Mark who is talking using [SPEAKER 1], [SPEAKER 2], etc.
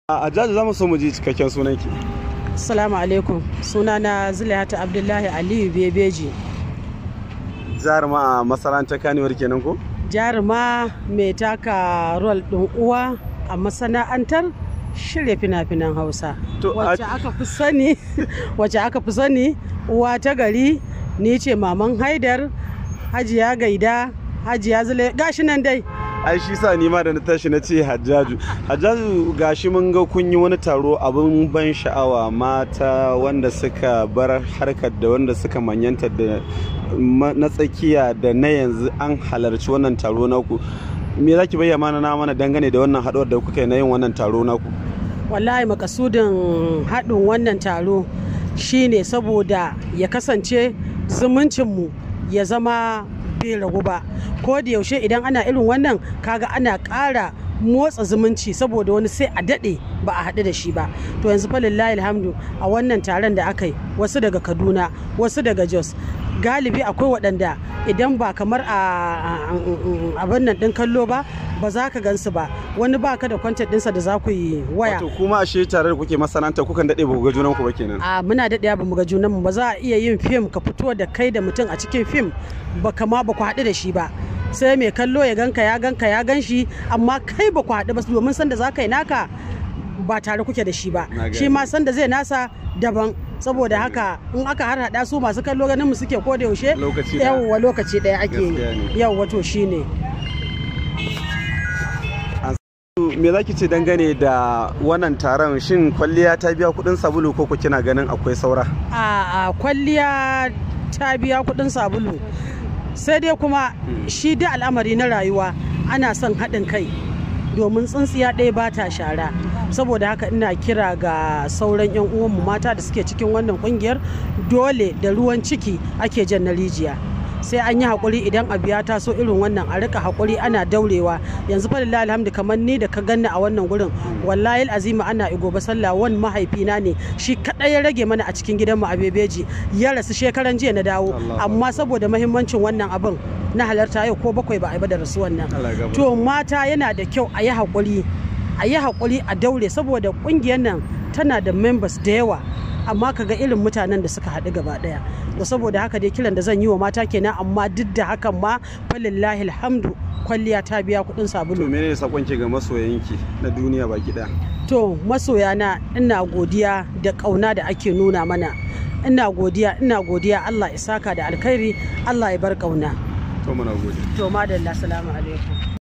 [SPEAKER 1] A Jaji za mu so mu ji cikakken sunanki.
[SPEAKER 2] Assalamu alaikum. Sunana Zulaihat Abdullahi Aliyu Bebeji.
[SPEAKER 1] Jaruma a masana'antar Kannywood kenan ko?
[SPEAKER 2] Jaruma mai taka rol ɗin uwa a masana'antar shirya fina-finan Hausa. Wacce aka fi sani uwa ta gari, ni ce maman Haidar, Hajiya Gaida, Hajiya Zulai, gashi nan dai.
[SPEAKER 1] Ai shi sa ni ma da na tashi na ce Hajjaju gashi mun ga kun yi wani taro abin ban sha'awa, mata wanda suka bar harkar da wanda suka manyanta da na tsakiya da na yanzu an halarci wannan taro naku. Me za ki bayyana mana dangane da wannan haɗuwar da kuka yi na yin wannan taro naku?
[SPEAKER 2] Wallahi makasudin haɗin wannan taro shine saboda ya kasance zumuncinmu ya zama bai ragu ba. Ko da yaushe idan ana irin wannan kaga ana ƙara motsa zumunci, saboda wani sai a daɗe ba a haɗu da shi ba. To yanzu fa lillahi alhamdu a wannan taron da aka yi, wasu daga Kaduna, wasu daga Jos, galibi akwai waɗanda idan ba kamar a abin nan ɗin kallo ba za ka gansu ba, wani ba ka da kwantar ɗinsa da za ku yi waya.
[SPEAKER 1] Wato kuma ashe tare da kuke masana'anta kukan daɗe ba ku ga junanku ba kenan?
[SPEAKER 2] Muna daɗe ba mu ga junanmu ba. Za a iya yin fim ka fito da kai da mutum a cikin fim ba ku haɗu da shi ba, sai mai kallo ya ganka ya gan shi, amma kai ba ku haɗu ba domin san da za ka yi naka ba tare kuke da shi ba, shi ma san da zai nasa daban. Saboda haka in aka harhaɗa su masu kallo ganin mu suke ko da yaushe yawwa lokaci ɗaya ake yi. Yawwa to shine.
[SPEAKER 1] Me za ki ce dangane da wannan taron, shin kwalliya ta biya kuɗin sabulu ko kina ganin akwai saura?
[SPEAKER 2] A kwalliya ta biya kuɗin sabulu, sai dai kuma shi da al'amari na rayuwa ana son haɗin kai, domin tsintsiya ɗaya ba ta shara. Saboda haka ina kira ga sauran 'yan uwanmu mata da suke cikin wannan kungiyar, dole da ruwan ciki ake jan na rijiya. Sai an yi haƙuri idan abu ya taso irin wannan, a rika haƙuri ana daurewa. Yanzu fa lillahi alhamdu kamar ni da ka ganni a wannan gurin, wallahi azima ana gobe sallah, wani mahaifina ne shi kadai ya rage mana a cikin gidanmu a Bebeji, ya rasu shekaran jiya na dawo, amma saboda mahimmancin wannan abin na halarta yau ko bakwai ba a yi ba da rasuwan nan. To mata yana da kyau a yi haƙuri a daure, saboda ƙungiyar nan tana da members da yawa, amma kaga irin mutanen da suka haɗu gaba ɗaya. Da saboda haka dai kiran da zan yi wa mata kenan, amma duk da hakan ma falillahi alhamdu kwalliya ta biya kuɗin sabulu.
[SPEAKER 1] To menene sakonki ga masoyanki na duniya baki ɗaya?
[SPEAKER 2] To masoyana, ina godiya da ƙauna da ake nuna mana, ina godiya Allah ya saka da alkhairi, Allah ya bar ƙauna.
[SPEAKER 1] To muna gode.
[SPEAKER 2] To madalla, assalamu alaikum.